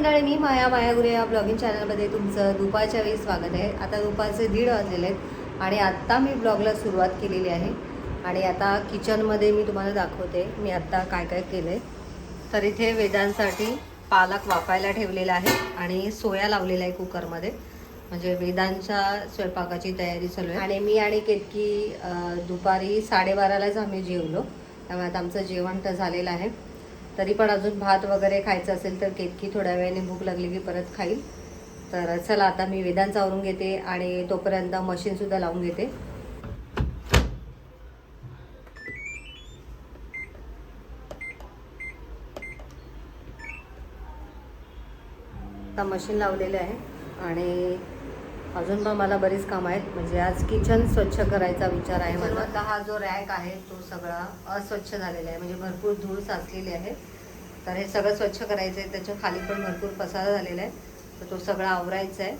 मंडळी, मी माया गुरे या ब्लॉगिंग चॅनलमध्ये तुमचं दुपारच्या वेळी स्वागत आहे. आता दुपारचे 1:30 वाजलेले आहेत आणि आत्ता मी ब्लॉगला सुरुवात केलेली आहे. आणि आता किचनमध्ये मी तुम्हाला दाखवते मी आत्ता काय काय केलं आहे. तर इथे वेदांसाठी पालक वाफायला ठेवलेला आहे आणि सोया लावलेला आहे कुकरमध्ये, म्हणजे वेदांच्या स्वयंपाकाची तयारी चालू आहे. आणि मी आणि केतकी दुपारी 12:30लाच आम्ही जेवलो, त्यामुळे आता आमचं जेवण तर झालेलं आहे. तरी पण अजून भात वगैरे खायचं असेल तर केतकी थोड्या वेळाने भूक लागली की परत खाईल. तर चला आता मी वेदांचं आवरून घेते आणि तोपर्यंत मशीनसुद्धा लावून घेते. आता मशीन लावलेले आहे आणि अजून पण मला बरीच कामं आहेत. म्हणजे आज किचन स्वच्छ करायचा विचार आहे मला. आता हा जो रॅक आहे तो सगळा अस्वच्छ झालेला आहे, म्हणजे भरपूर धूळ साचलेली आहे. तर हे सगळं स्वच्छ करायचं आहे. त्याच्या खाली पण भरपूर पसारा झालेला आहे, तर तो सगळा आवरायचा आहे.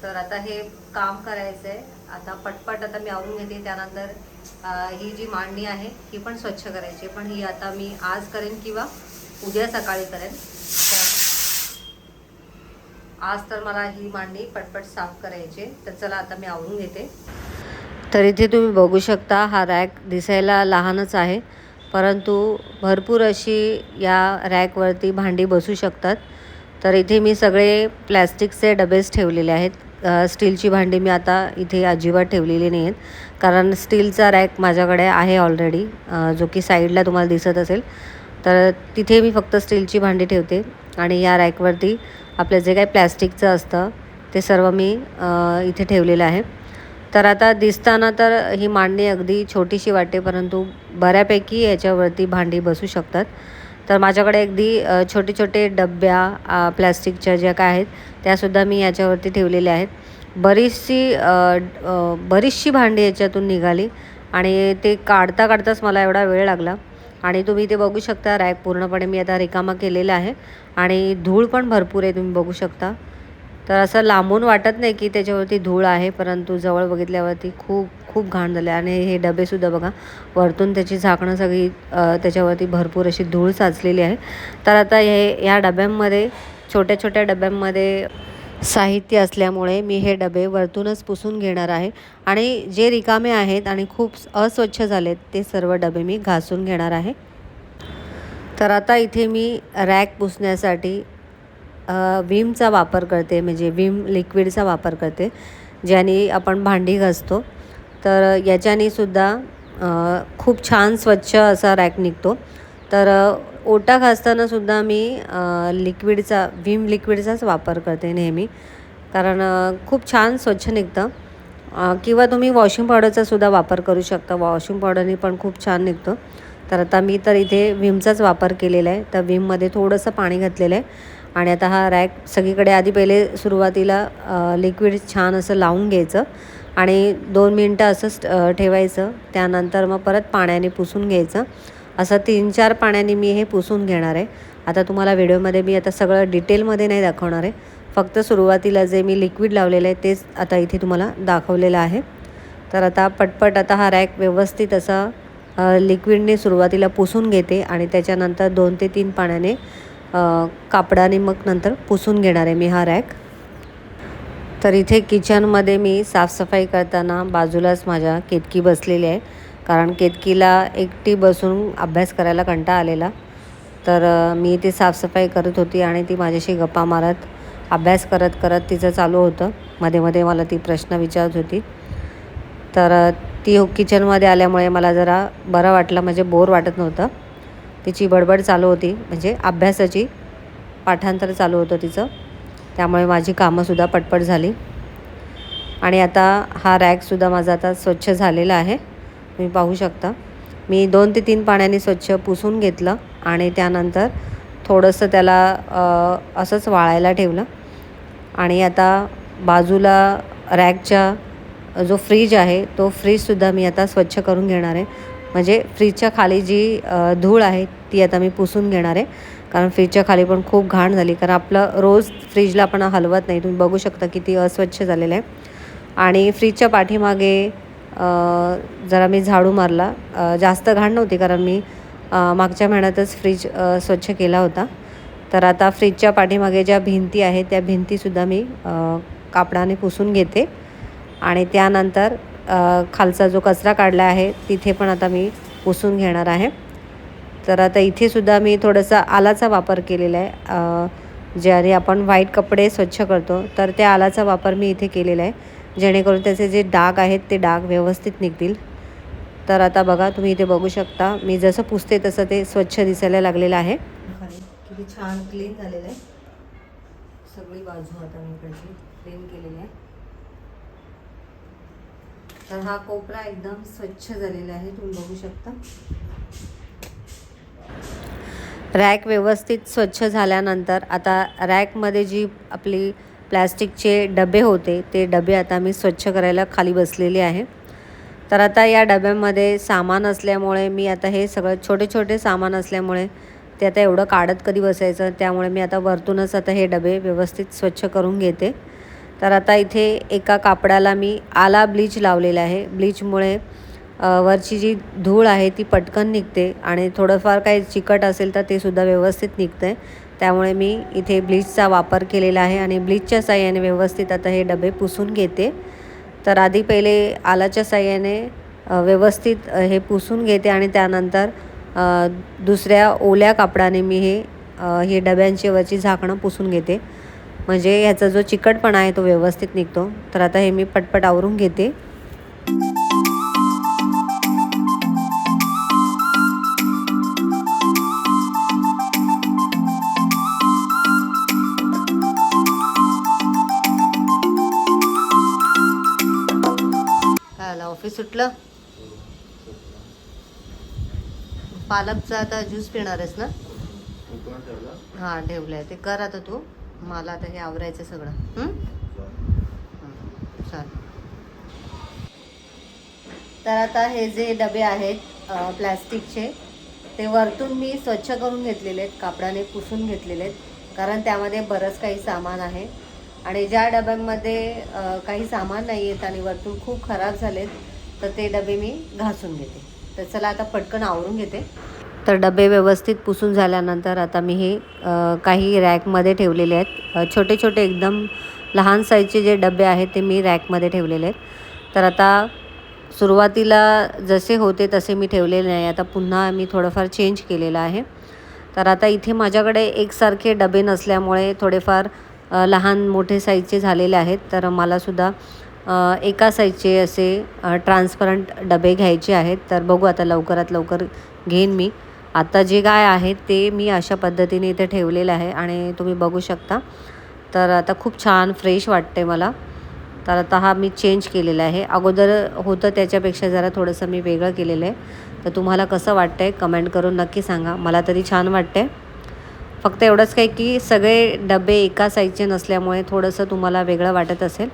तर आता हे काम करायचं आहे. आता पटपट आता मी आवरून घेते. त्यानंतर ही जी मांडणी आहे ही पण स्वच्छ करायची, पण ही आता मी आज करेन किंवा उद्या सकाळी करेन. आज तर मला ही मांडणी पटपट साफ करायची. तर चला आता मी आवरून घेते. तर इथे तुम्ही बघू शकता हा रॅक दिसायला लहानच आहे, परंतु भरपूर अशी या रॅकवरती भांडी बसू शकतात. तर इथे मी सगळे प्लॅस्टिकचे डबेच ठेवलेले आहेत. स्टीलची भांडी मी आता इथे अजिबात ठेवलेली नाही आहेत, कारण स्टीलचा रॅक माझ्याकडे आहे ऑलरेडी, जो की साईडला तुम्हाला दिसत असेल. तर तिथे मी फक्त स्टीलची भांडी ठेवते आणि या रॅकवरती आपलं जे काही प्लॅस्टिकचं असतं ते सर्व मी इथे ठेवलेलं आहे. तर आता दिसताना तर ही मांडणी अगदी छोटीशी वाटते, परंतु बऱ्यापैकी याच्यावरती भांडी बसू शकतात. तर माझ्याकडे अगदी छोटे छोटे डब्या प्लॅस्टिकच्या ज्या काय आहेत त्यासुद्धा मी याच्यावरती ठेवलेल्या आहेत. बरीचशी भांडी याच्यातून निघाली आणि ते काढताच मला एवढा वेळ लागला. आणि तुम्ही ते बघू शकता रॅक पूर्णपणे मी आता रिकामा केलेला आहे आणि धूळ पण भरपूर आहे, तुम्ही बघू शकता. तर असं लांबून वाटत नाही की त्याच्यावरती धूळ आहे, परंतु जवळ बघितल्यावरती खूप घाण झाले. आणि हे डबेसुद्धा बघा, वरतून त्याची झाकणं सगळी त्याच्यावरती भरपूर अशी धूळ साचलेली आहे. तर आता ह्या डब्यांमध्ये छोट्या छोट्या डब्यांमध्ये साहित्य असल्यामुळे मी हे डबे वरतूनच पुसून घेणार आहे आणि जे रिकामे आहेत आणि खूप अस्वच्छ झालेत ते सर्व डबे मी घासून घेणार आहे. तर आता इथे मी रॅक पुसण्यासाठी विमचा वापर करते, म्हणजे विम लिक्विडचा वापर करते, ज्याने आपण भांडी घासतो. तर याच्याने सुद्धा खूप छान स्वच्छ असा रॅक निघतो. तर ओटा घासतानासुद्धा मी विम लिक्विडचाच वापर करते नेहमी, कारण खूप छान स्वच्छ निघतं. किंवा तुम्ही वॉशिंग पावडरचासुद्धा वापर करू शकता, वॉशिंग पावडरने पण खूप छान निघतो. तर आता मी तर इथे विमचाच वापर केलेला आहे. तर विममध्ये थोडंसं पाणी घातलेलं आहे आणि आता हा रॅक सगळीकडे आधी पहिले सुरुवातीला लिक्विड छान असं लावून घ्यायचं आणि 2 मिनटं असंच ठेवायचं. त्यानंतर मग परत पाण्याने पुसून घ्यायचं. असं 3-4 पाण्याने मी हे पुसून घेणार आहे. आता तुम्हाला व्हिडिओमध्ये मी आता सगळं डिटेलमध्ये नाही दाखवणार आहे, फक्त सुरुवातीला जे मी लिक्विड लावलेलं आहे तेच आता इथे तुम्हाला दाखवलेलं आहे. तर आता पटपट आता हा रॅक व्यवस्थित असा लिक्विडने सुरुवातीला पुसून घेते आणि त्याच्यानंतर 2 ते 3 पाण्याने कापडाने मग नंतर पुसून घेणार आहे मी हा रॅक. तर इथे किचनमध्ये मी साफसफाई करताना बाजूलाच माझ्या केतकी बसलेली आहे, कारण केतकीला एकटी बसून अभ्यास करायला कंटाळा आलेला. तर मी इथे साफसफाई करत होती आणि ती माझ्याशी गप्पा मारत अभ्यास करत तिचं चालू होतं. मध्ये मला ती प्रश्न विचारत होती. तर ती किचनमध्ये आल्यामुळे मला जरा बरं वाटलं, म्हणजे बोर वाटत नव्हतं. तिची बडबड चालू होती, म्हणजे अभ्यासाची पाठांतर चालू होतं तिचं, त्यामुळे माझी कामंसुद्धा पटपट झाली. आणि आता हा रॅकसुद्धा माझा आता स्वच्छ झालेला आहे, तुम्ही पाहू शकता. मी 2 ते 3 पाण्याने स्वच्छ पुसून घेतलं आणि त्यानंतर थोडंसं त्याला असंच वाळायला ठेवलं. आणि आता बाजूला रॅकच्या जो फ्रीज आहे तो फ्रीजसुद्धा मी आता स्वच्छ करून घेणार आहे. म्हणजे फ्रीजच्या खाली जी धूळ आहे ती आता मी पुसून घेणार आहे, कारण फ्रीजच्या खाली पण खूप घाण झाली, कारण आपलं रोज फ्रीजला आपण हलवत नाही. तुम्ही बघू शकता किती अस्वच्छ झालेलं आहे. आणि फ्रीजच्या पाठीमागे जरा मी झाडू मारला. जास्त घाण नव्हती, कारण मी मागच्या महिन्यातच फ्रीज स्वच्छ केला होता. तर तर आता फ्रीजच्या पाठीमागे ज्या भिंती आहेत त्या भिंतीसुद्धा मी कापडाने पुसून घेते आणि त्यानंतर खालचा जो कचरा काढला आहे तिथे पण आता मी पुसून घेणार आहे. तर आता इथेसुद्धा मी थोडंसं आलाचा वापर केलेला आहे. ज्याने आपण व्हाईट कपडे स्वच्छ करतो तर त्या आलाचा वापर मी इथे केलेला आहे, जेणेकरून त्याचे जे डाग आहेत ते डाग व्यवस्थित निघतील. तर आता बघा, तुम्ही इथे बघू शकता मी जसं पुसते तसं ते स्वच्छ दिसायला लागलेलं आहे. किती छान क्लीन झालेलं आहे. सगळी बाजू आता मी इकडची क्लीन केलेली आहे. तर हा कोपरा एकदम स्वच्छ झालेला आहे, तुम्ही बघू शकता. रॅक व्यवस्थित स्वच्छ झाल्यानंतर आता रॅकमध्ये जी आपली प्लॅस्टिकचे डबे होते ते डबे आता मी स्वच्छ करायला खाली बसलेले आहे. तर आता या डब्यामध्ये सामान असल्यामुळे मी आता हे सगळं छोटे छोटे सामान असल्यामुळे ते आता एवढं काढत कधी बसायचं, त्यामुळे मी आता वरतूनच आता हे डबे व्यवस्थित स्वच्छ करून घेते. तर आता इथे एका कापडाला मी आला ब्लीच लावलेला आहे. ब्लीचमुळे वरची जी धूळ आहे ती पटकन निघते आणि थोडंफार काही चिकट असेल तर ते सुद्धा व्यवस्थित निघतं आहे. त्यामुळे मी इथे ब्लीचचा वापर केलेला आहे आणि ब्लीचच्या साहाय्याने व्यवस्थित आता हे डबे पुसून घेते. तर आधी पहिले आलाच्या साहाय्याने व्यवस्थित हे पुसून घेते आणि त्यानंतर दुसऱ्या ओल्या कापडाने मी हे डब्यांची वरची झाकणं पुसून घेते, म्हणजे ह्याचा जो चिकटपणा आहे तो व्यवस्थित निघतो. तर आता हे मी पटपट आवरून घेते. ऑफिस सुटलं. पालकचा आता ज्यूस पिणार आहेस ना? हां, ठेवलं आहे ते. कर आता तू. मला आता हे आवरायचं सगळं. चालेल. तर आता हे जे डबे आहेत प्लॅस्टिकचे ते वरतून मी स्वच्छ करून घेतलेले आहेत, कापडाने पुसून घेतलेले आहेत, कारण त्यामध्ये बरंच काही सामान आहे. आणि ज्या डब्यांमध्ये काही सामान नाही आहेत आणि वरतून खूप खराब झालेत तर ते डबे मी घासून घेते. तर चला आता पटकन आवरून घेते. तर डबे व्यवस्थित पुसून झाल्यानंतर आता मी हे काही रॅकमध्ये ठेवलेले आहेत. छोटे छोटे एकदम लहान साईजचे जे डबे आहेत ते मी रॅकमध्ये ठेवलेले आहेत. तर आता सुरुवातीला जसे होते तसे मी ठेवलेले नाही, आता पुन्हा मी थोडंफार चेंज केलेलं आहे. तर आता इथे माझ्याकडे एकसारखे डबे नसल्यामुळे थोडेफार लहान मोठे साईजचे झालेले आहेत. तर मलासुद्धा एका साईजचे असे ट्रान्सपरंट डबे घ्यायचे आहेत. तर बघू आता लवकरात लवकर घेईन मी. आता जे काय आहे ते मी अशा पद्धतीने इथे ठेवलेलं आहे आणि तुम्ही बघू शकता. तर आता खूप छान फ्रेश वाटते मला. तर आता हा मी चेंज केलेला आहे. अगोदर होतं त्याच्यापेक्षा जरा थोडंसं मी वेगळं केलेलं आहे. तर तुम्हाला कसं वाटतं आहे कमेंट करून नक्की सांगा. मला तरी छान वाटते. फक्त एवढंच काही की सगळे डबे एका साईजचे नसल्यामुळे थोडंसं तुम्हाला वेगळं वाटत असेल.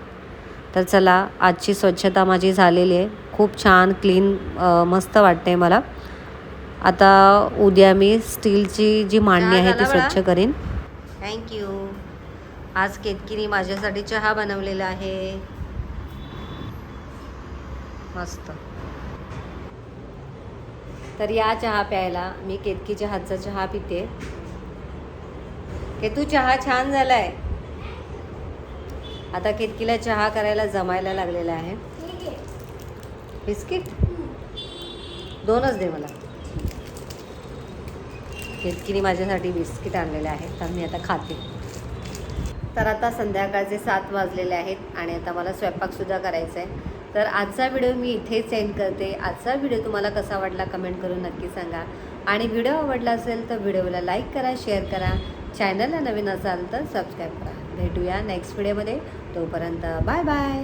तर चला, आजची स्वच्छता माझी झालेली आहे. खूप छान क्लीन मस्त वाटते मला. आता उद्या मी स्टीलची जी मांडणी आहे ती स्वच्छ करीन. थँक्यू. आज केतकीने माझ्यासाठी चहा बनवलेला आहे. मस्त. तर या चहा प्यायला मी केतकीच्या हातचा चहा पिते. केतू, चहा छान झालाय. आता केतकीला चहा करायला जमायला लागलेला आहे. बिस्किट 2च दे मला. केतकीने माझ्यासाठी बिस्किट आणलेले आहे तर मी आता खाते. तर आता संध्याकाळचे 7 वाजलेले आहेत आणि आता मला स्वयंपाकसुद्धा करायचा आहे. तर आजचा व्हिडिओ मी इथेच एंड करते. आजचा व्हिडिओ तुम्हाला कसा वाटला कमेंट करून नक्की सांगा. आणि व्हिडिओ आवडला असेल तर व्हिडिओला लाईक करा, शेअर करा. चॅनलला नवीन असाल तर सबस्क्राईब करा. भेटूया नेक्स्ट व्हिडिओमध्ये. तोपर्यंत बाय बाय.